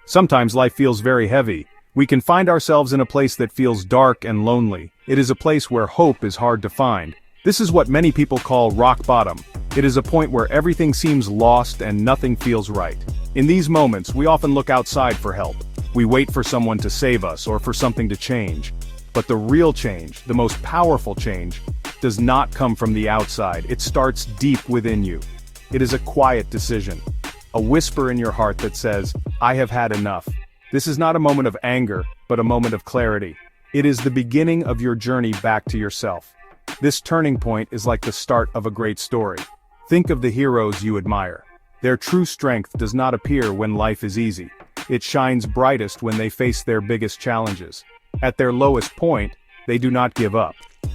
Sometimes life feels very heavy. We can find ourselves in a place that feels dark and lonely. It is a place where hope is hard to find. This is what many people call rock bottom. It is a point where everything seems lost and nothing feels right. In these moments, we often look outside for help. We wait for someone to save us or for something to change. But the real change, the most powerful change, does not come from the outside. It starts deep within you. It is a quiet decision. A whisper in your heart that says, I have had enough. This is not a moment of anger, but a moment of clarity. It is the beginning of your journey back to yourself. This turning point is like the start of a great story. Think of the heroes you admire. Their true strength does not appear when life is easy. It shines brightest when they face their biggest challenges. At their lowest point, they do not give up.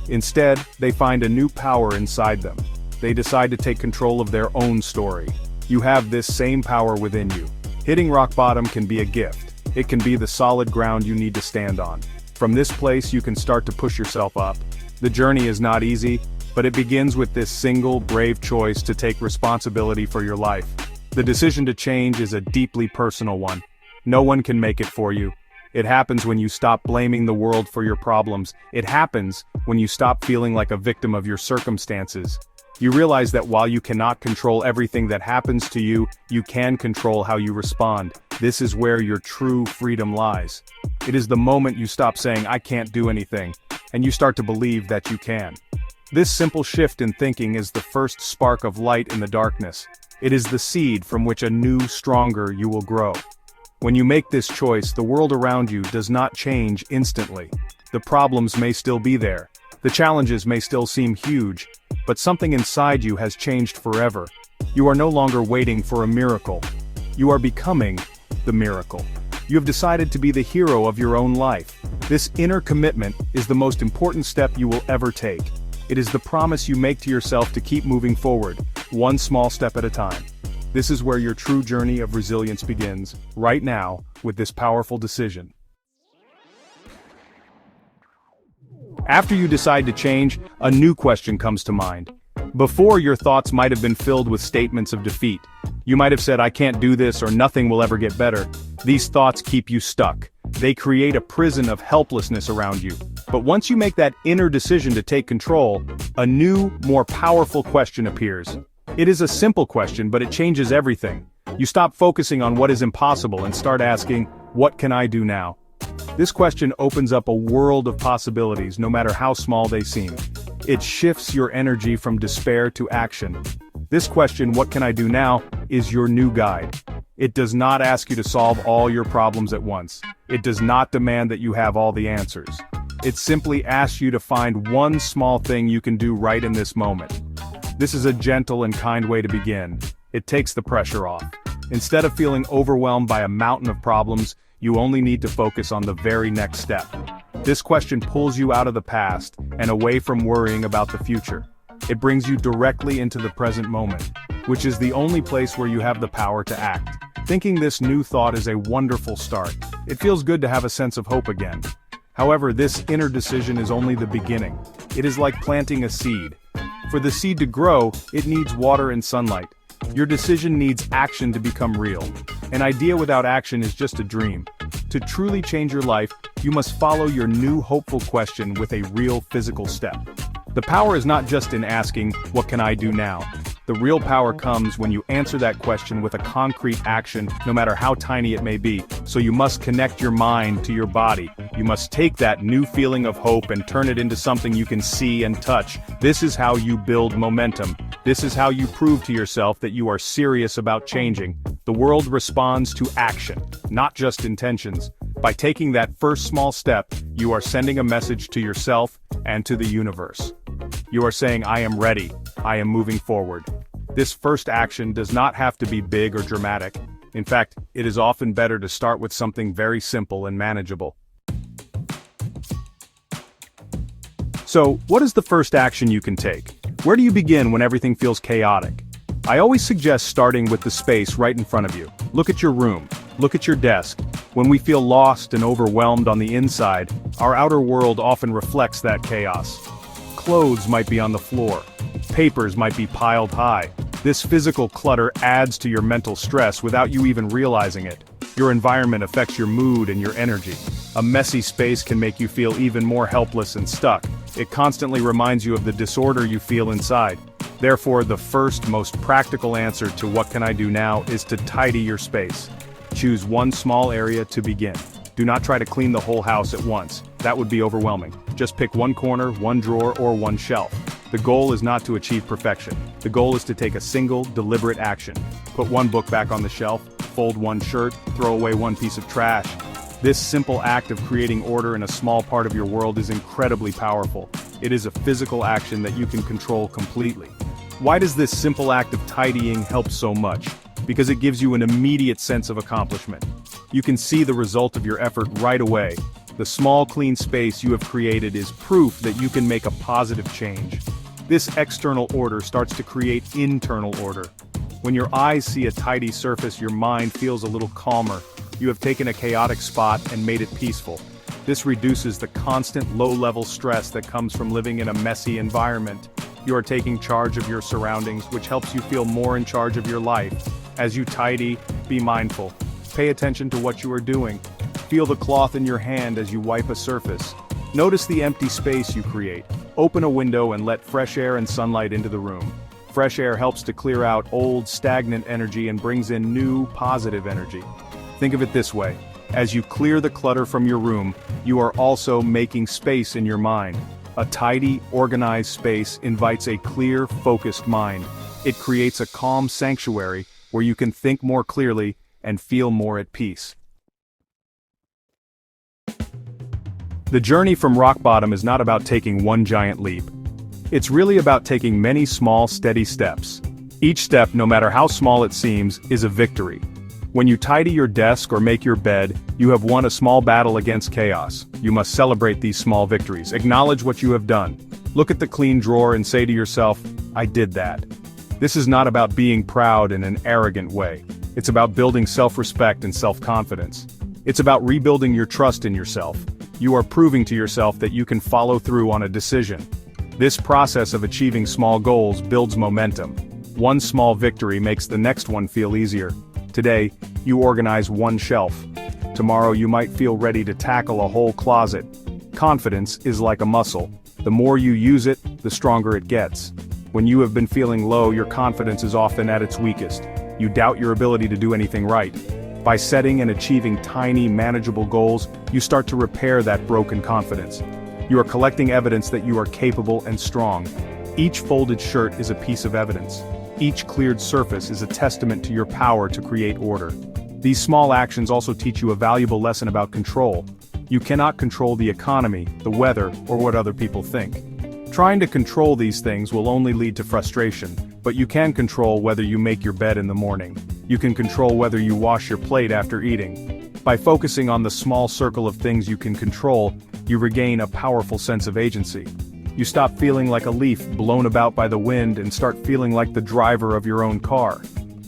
Instead, they find a new power inside them. They decide to take control of their own story. You have this same power within you. Hitting rock bottom can be a gift. It can be the solid ground you need to stand on. From this place you can start to push yourself up. The journey is not easy, but it begins with this single, brave choice to take responsibility for your life. The decision to change is a deeply personal one. No one can make it for you. It happens when you stop blaming the world for your problems. It happens when you stop feeling like a victim of your circumstances. You realize that while you cannot control everything that happens to you, you can control how you respond. This is where your true freedom lies. It is the moment you stop saying, I can't do anything, and you start to believe that you can. This simple shift in thinking is the first spark of light in the darkness. It is the seed from which a new, stronger you will grow. When you make this choice, the world around you does not change instantly. The problems may still be there. The challenges may still seem huge, but something inside you has changed forever. You are no longer waiting for a miracle. You are becoming the miracle. You have decided to be the hero of your own life. This inner commitment is the most important step you will ever take. It is the promise you make to yourself to keep moving forward, one small step at a time. This is where your true journey of resilience begins, right now, with this powerful decision. After you decide to change, a new question comes to mind. Before, your thoughts might have been filled with statements of defeat. You might have said, I can't do this or nothing will ever get better. These thoughts keep you stuck. They create a prison of helplessness around you. But once you make that inner decision to take control, a new, more powerful question appears. It is a simple question, but it changes everything. You stop focusing on what is impossible and start asking, what can I do now? This question opens up a world of possibilities, no matter how small they seem. It shifts your energy from despair to action. This question, what can I do now, is your new guide. It does not ask you to solve all your problems at once. It does not demand that you have all the answers. It simply asks you to find one small thing you can do right in this moment. This is a gentle and kind way to begin. It takes the pressure off. Instead of feeling overwhelmed by a mountain of problems, you only need to focus on the very next step. This question pulls you out of the past and away from worrying about the future. It brings you directly into the present moment, which is the only place where you have the power to act. Thinking this new thought is a wonderful start. It feels good to have a sense of hope again. However, this inner decision is only the beginning. It is like planting a seed. For the seed to grow, it needs water and sunlight. Your decision needs action to become real. An idea without action is just a dream. To truly change your life, you must follow your new hopeful question with a real physical step. The power is not just in asking, what can I do now? The real power comes when you answer that question with a concrete action, no matter how tiny it may be. So you must connect your mind to your body. You must take that new feeling of hope and turn it into something you can see and touch. This is how you build momentum. This is how you prove to yourself that you are serious about changing. The world responds to action, not just intentions. By taking that first small step, you are sending a message to yourself and to the universe. You are saying, I am ready. I am moving forward. This first action does not have to be big or dramatic. In fact, it is often better to start with something very simple and manageable. So, what is the first action you can take? Where do you begin when everything feels chaotic? I always suggest starting with the space right in front of you. Look at your room. Look at your desk. When we feel lost and overwhelmed on the inside, our outer world often reflects that chaos. Clothes might be on the floor. Papers might be piled high. This physical clutter adds to your mental stress without you even realizing it. Your environment affects your mood and your energy. A messy space can make you feel even more helpless and stuck. It constantly reminds you of the disorder you feel inside. Therefore, the first, most practical answer to what can I do now is to tidy your space. Choose one small area to begin. Do not try to clean the whole house at once. That would be overwhelming. Just pick one corner, one drawer, or one shelf. The goal is not to achieve perfection. The goal is to take a single, deliberate action. Put one book back on the shelf, fold one shirt, throw away one piece of trash. This simple act of creating order in a small part of your world is incredibly powerful. It is a physical action that you can control completely. Why does this simple act of tidying help so much? Because it gives you an immediate sense of accomplishment. You can see the result of your effort right away. The small clean space you have created is proof that you can make a positive change. This external order starts to create internal order. When your eyes see a tidy surface, your mind feels a little calmer. You have taken a chaotic spot and made it peaceful. This reduces the constant low-level stress that comes from living in a messy environment. You are taking charge of your surroundings, which helps you feel more in charge of your life. As you tidy, be mindful. Pay attention to what you are doing. Feel the cloth in your hand as you wipe a surface. Notice the empty space you create. Open a window and let fresh air and sunlight into the room. Fresh air helps to clear out old, stagnant energy and brings in new, positive energy. Think of it this way. As you clear the clutter from your room, you are also making space in your mind. A tidy, organized space invites a clear, focused mind. It creates a calm sanctuary where you can think more clearly and feel more at peace. The journey from rock bottom is not about taking one giant leap. It's really about taking many small, steady steps. Each step, no matter how small it seems, is a victory. When you tidy your desk or make your bed, you have won a small battle against chaos. You must celebrate these small victories. Acknowledge what you have done. Look at the clean drawer and say to yourself, I did that. This is not about being proud in an arrogant way. It's about building self-respect and self-confidence. It's about rebuilding your trust in yourself. You are proving to yourself that you can follow through on a decision. This process of achieving small goals builds momentum. One small victory makes the next one feel easier. Today, you organize one shelf. Tomorrow you might feel ready to tackle a whole closet. Confidence is like a muscle. The more you use it, the stronger it gets. When you have been feeling low, your confidence is often at its weakest. You doubt your ability to do anything right. By setting and achieving tiny, manageable goals, you start to repair that broken confidence. You are collecting evidence that you are capable and strong. Each folded shirt is a piece of evidence. Each cleared surface is a testament to your power to create order. These small actions also teach you a valuable lesson about control. You cannot control the economy, the weather, or what other people think. Trying to control these things will only lead to frustration, but you can control whether you make your bed in the morning. You can control whether you wash your plate after eating. By focusing on the small circle of things you can control, you regain a powerful sense of agency. You stop feeling like a leaf blown about by the wind and start feeling like the driver of your own car.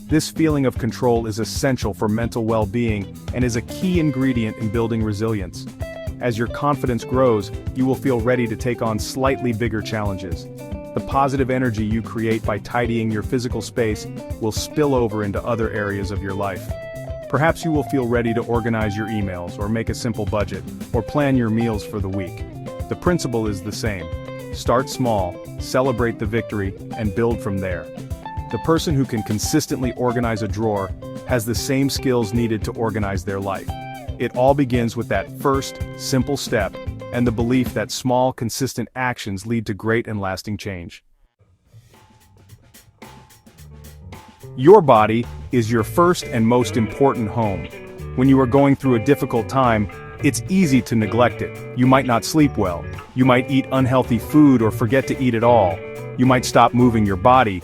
This feeling of control is essential for mental well-being and is a key ingredient in building resilience. As your confidence grows, you will feel ready to take on slightly bigger challenges. The positive energy you create by tidying your physical space will spill over into other areas of your life. Perhaps you will feel ready to organize your emails, or make a simple budget, or plan your meals for the week. The principle is the same. Start small, celebrate the victory, and build from there. The person who can consistently organize a drawer has the same skills needed to organize their life. It all begins with that first, simple step, and the belief that small, consistent actions lead to great and lasting change. Your body is your first and most important home. When you are going through a difficult time, it's easy to neglect it. You might not sleep well. You might eat unhealthy food or forget to eat at all. You might stop moving your body.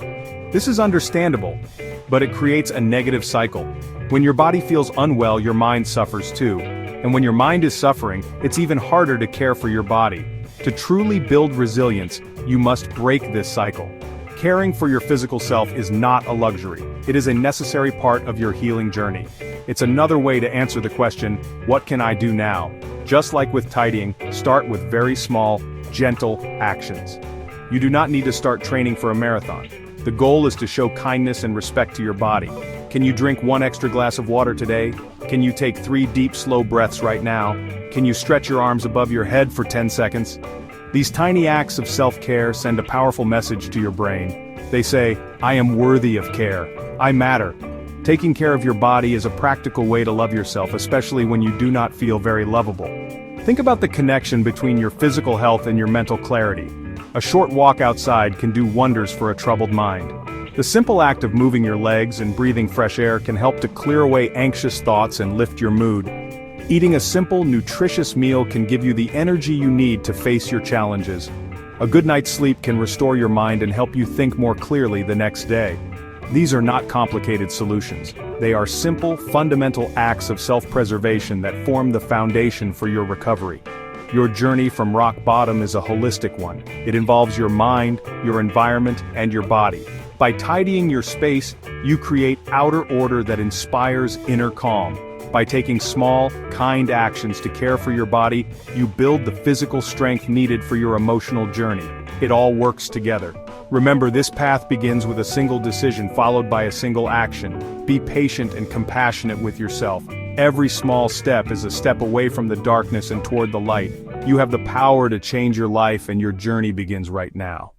This is understandable, but it creates a negative cycle. When your body feels unwell, your mind suffers too. And when your mind is suffering, it's even harder to care for your body. To truly build resilience, you must break this cycle. Caring for your physical self is not a luxury. It is a necessary part of your healing journey. It's another way to answer the question, what can I do now? Just like with tidying, start with very small, gentle actions. You do not need to start training for a marathon. The goal is to show kindness and respect to your body. Can you drink one extra glass of water today? Can you take 3 deep, slow breaths right now? Can you stretch your arms above your head for 10 seconds? These tiny acts of self-care send a powerful message to your brain. They say, I am worthy of care. I matter. Taking care of your body is a practical way to love yourself, especially when you do not feel very lovable. Think about the connection between your physical health and your mental clarity. A short walk outside can do wonders for a troubled mind. The simple act of moving your legs and breathing fresh air can help to clear away anxious thoughts and lift your mood. Eating a simple, nutritious meal can give you the energy you need to face your challenges. A good night's sleep can restore your mind and help you think more clearly the next day. These are not complicated solutions. They are simple, fundamental acts of self-preservation that form the foundation for your recovery. Your journey from rock bottom is a holistic one. It involves your mind, your environment, and your body. By tidying your space, you create outer order that inspires inner calm. By taking small, kind actions to care for your body, you build the physical strength needed for your emotional journey. It all works together. Remember, this path begins with a single decision followed by a single action. Be patient and compassionate with yourself. Every small step is a step away from the darkness and toward the light. You have the power to change your life, and your journey begins right now.